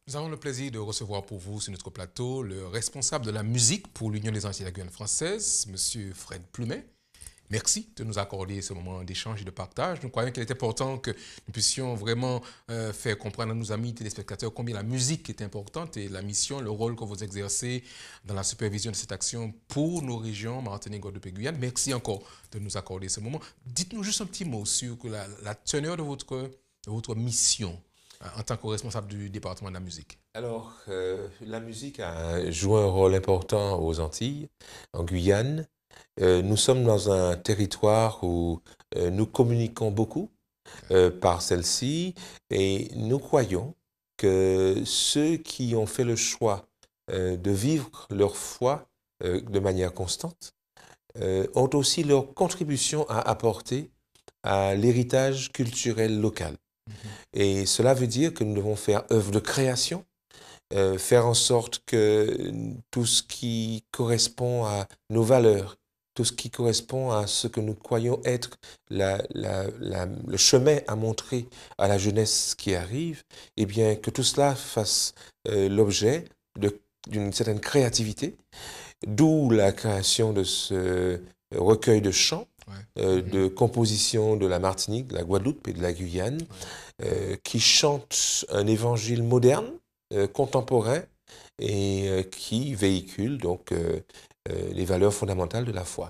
Nous avons le plaisir de recevoir pour vous sur notre plateau le responsable de la musique pour l'Union des Antilles de la Guyane française, M. Fred Plumet. Merci de nous accorder ce moment d'échange et de partage. Nous croyons qu'il est important que nous puissions vraiment faire comprendre à nos amis téléspectateurs combien la musique est importante et la mission, le rôle que vous exercez dans la supervision de cette action pour nos régions, Martinique, Guadeloupe et Guyane. Merci encore de nous accorder ce moment. Dites-nous juste un petit mot sur la teneur de votre mission en tant que responsable du département de la musique. Alors, la musique a joué un rôle important aux Antilles, en Guyane. Nous sommes dans un territoire où nous communiquons beaucoup par celle-ci et nous croyons que ceux qui ont fait le choix de vivre leur foi de manière constante ont aussi leur contribution à apporter à l'héritage culturel local. Et cela veut dire que nous devons faire œuvre de création, faire en sorte que tout ce qui correspond à nos valeurs, tout ce qui correspond à ce que nous croyons être le chemin à montrer à la jeunesse qui arrive, eh bien que tout cela fasse l'objet d'une certaine créativité, d'où la création de ce recueil de chants, de compositions de la Martinique, de la Guadeloupe et de la Guyane, qui chantent un évangile moderne, contemporain, et qui véhicule donc les valeurs fondamentales de la foi.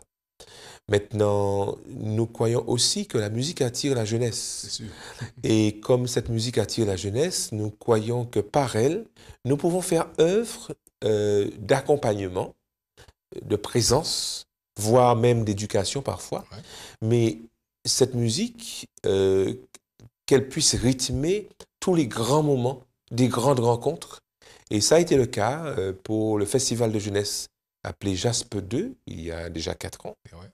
Maintenant, nous croyons aussi que la musique attire la jeunesse. C'est sûr. Et comme cette musique attire la jeunesse, nous croyons que par elle, nous pouvons faire œuvre d'accompagnement, de présence, voire même d'éducation parfois. Ouais. Mais cette musique, qu'elle puisse rythmer tous les grands moments des grandes rencontres. Et ça a été le cas pour le festival de jeunesse appelé Jaspe 2, il y a déjà 4 ans. Ouais.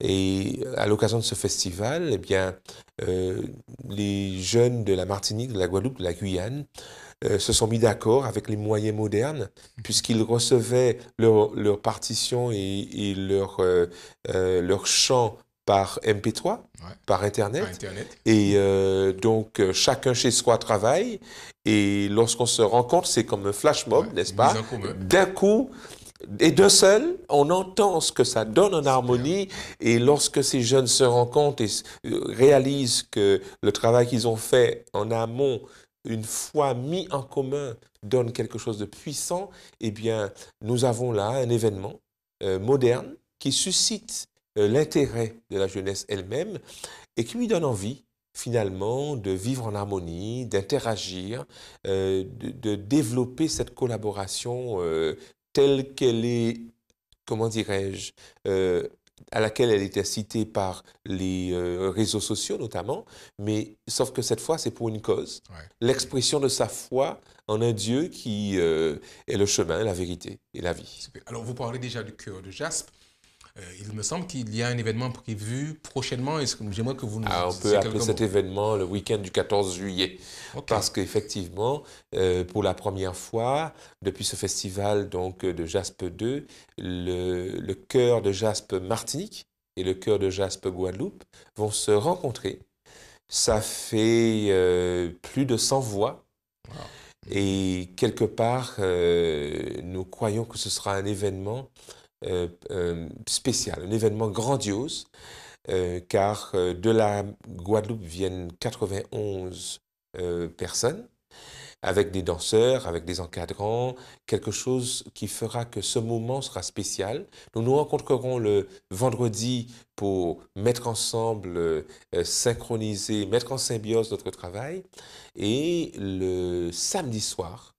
Et à l'occasion de ce festival, eh bien, les jeunes de la Martinique, de la Guadeloupe, de la Guyane se sont mis d'accord avec les moyens modernes, puisqu'ils recevaient leur partition et leur chant par MP3, Ouais. par Par Internet. Internet. Et donc, chacun chez soi travaille. Et lorsqu'on se rencontre, c'est comme un flash mob, Ouais. n'est-ce Une mise pas? en commun. D'un coup, et d'un seul, on entend ce que ça donne en Super. harmonie. Et lorsque ces jeunes se rencontrent et réalisent que le travail qu'ils ont fait en amont, une fois mis en commun, donne quelque chose de puissant, eh bien, nous avons là un événement moderne qui suscite l'intérêt de la jeunesse elle-même et qui lui donne envie, finalement, de vivre en harmonie, d'interagir, de développer cette collaboration telle qu'elle est, comment dirais-je, à laquelle elle était citée par les réseaux sociaux notamment, mais sauf que cette fois, c'est pour une cause, Ouais. l'expression de sa foi en un Dieu qui est le chemin, la vérité et la vie. Super. Alors, vous parlez déjà du cœur de Jaspe. Il me semble qu'il y a un événement prévu prochainement. J'aimerais que vous nous Ah, on peut disiez appeler quelques cet mots. événement le week-end du 14 juillet. OK. Parce qu'effectivement, pour la première fois, depuis ce festival donc, de Jaspe 2, le chœur de Jaspe Martinique et le chœur de Jaspe Guadeloupe vont se rencontrer. Ça fait plus de 100 voix. Wow. Et quelque part, nous croyons que ce sera un événement spécial, un événement grandiose, car de la Guadeloupe viennent 91 personnes, avec des danseurs, avec des encadrants, quelque chose qui fera que ce moment sera spécial. Nous nous rencontrerons le vendredi pour mettre ensemble, synchroniser, mettre en symbiose notre travail. Et le samedi soir,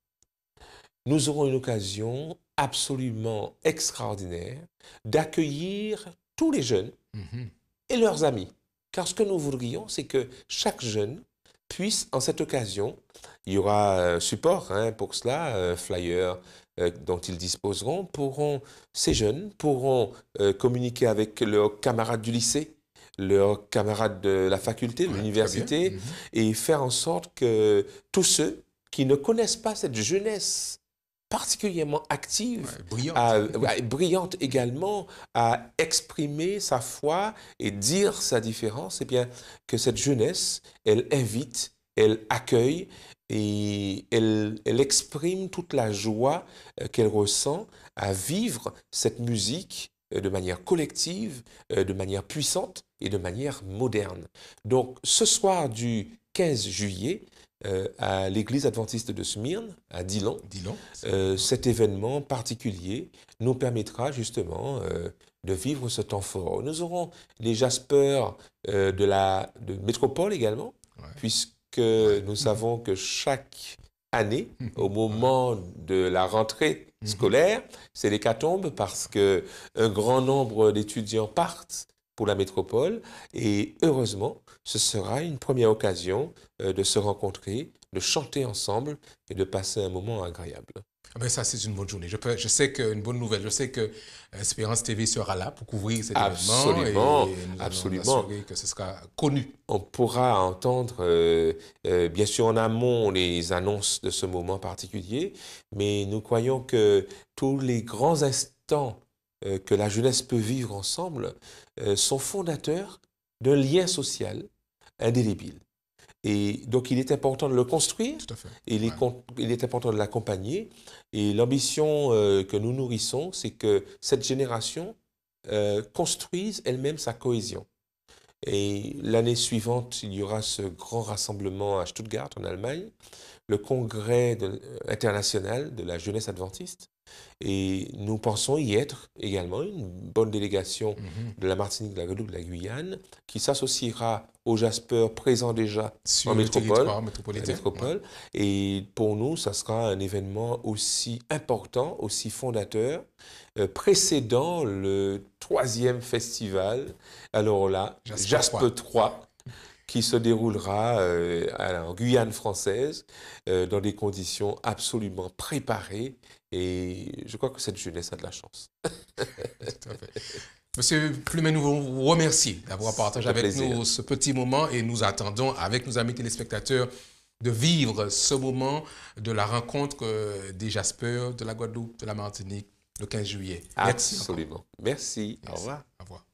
nous aurons une occasion absolument extraordinaire d'accueillir tous les jeunes Mhm. et leurs amis. Car ce que nous voudrions, c'est que chaque jeune puisse, en cette occasion, il y aura un support pour cela, un flyer dont ils disposeront, ces jeunes pourront communiquer avec leurs camarades du lycée, leurs camarades de la faculté, de Ouais, très bien. l'université, Mhm. et faire en sorte que tous ceux qui ne connaissent pas cette jeunesse particulièrement active, Ouais, brillante. brillante également, à exprimer sa foi et dire sa différence, eh bien, que cette jeunesse, elle invite elle accueille et elle exprime toute la joie qu'elle ressent à vivre cette musique de manière collective, de manière puissante et de manière moderne. Donc, ce soir du 15 juillet, à l'église adventiste de Smyrne, à Dillon, cet événement particulier nous permettra justement de vivre ce temps fort. Nous aurons les Jaspers de métropole également, puisque nous savons que chaque année, au moment de la rentrée scolaire, c'est l'hécatombe parce qu'un grand nombre d'étudiants partent pour la métropole et heureusement, ce sera une première occasion de se rencontrer, de chanter ensemble et de passer un moment agréable. Ah ben ça, c'est une bonne journée. Je sais qu'une bonne nouvelle, je sais que Espérance TV sera là pour couvrir cet événement et nous allons nous assurer que ce sera connu. On pourra entendre, bien sûr en amont, les annonces de ce moment particulier, mais nous croyons que tous les grands instants que la jeunesse peut vivre ensemble sont fondateurs d'un lien social indélébile. Et donc, il est important de le construire, et il est important de l'accompagner. Et l'ambition que nous nourrissons, c'est que cette génération construise elle-même sa cohésion. Et l'année suivante, il y aura ce grand rassemblement à Stuttgart, en Allemagne, le congrès international de la jeunesse adventiste. Et nous pensons y être également une bonne délégation de la Martinique, de la Guadeloupe, de la Guyane, qui s'associera aux Jaspers présents déjà sur en métropole. Ouais. Et pour nous, ça sera un événement aussi important, aussi fondateur, précédant le 3e festival. Alors là, Jasper 3. Qui se déroulera en Guyane française dans des conditions absolument préparées. Et je crois que cette jeunesse a de la chance. Tout à fait. Monsieur Plumet, nous vous remercions d'avoir partagé avec nous ce petit moment et nous attendons avec nos amis téléspectateurs de vivre ce moment de la rencontre des Jaspers de la Guadeloupe, de la Martinique, le 15 juillet. Merci. Absolument. Merci. Au revoir. Au revoir.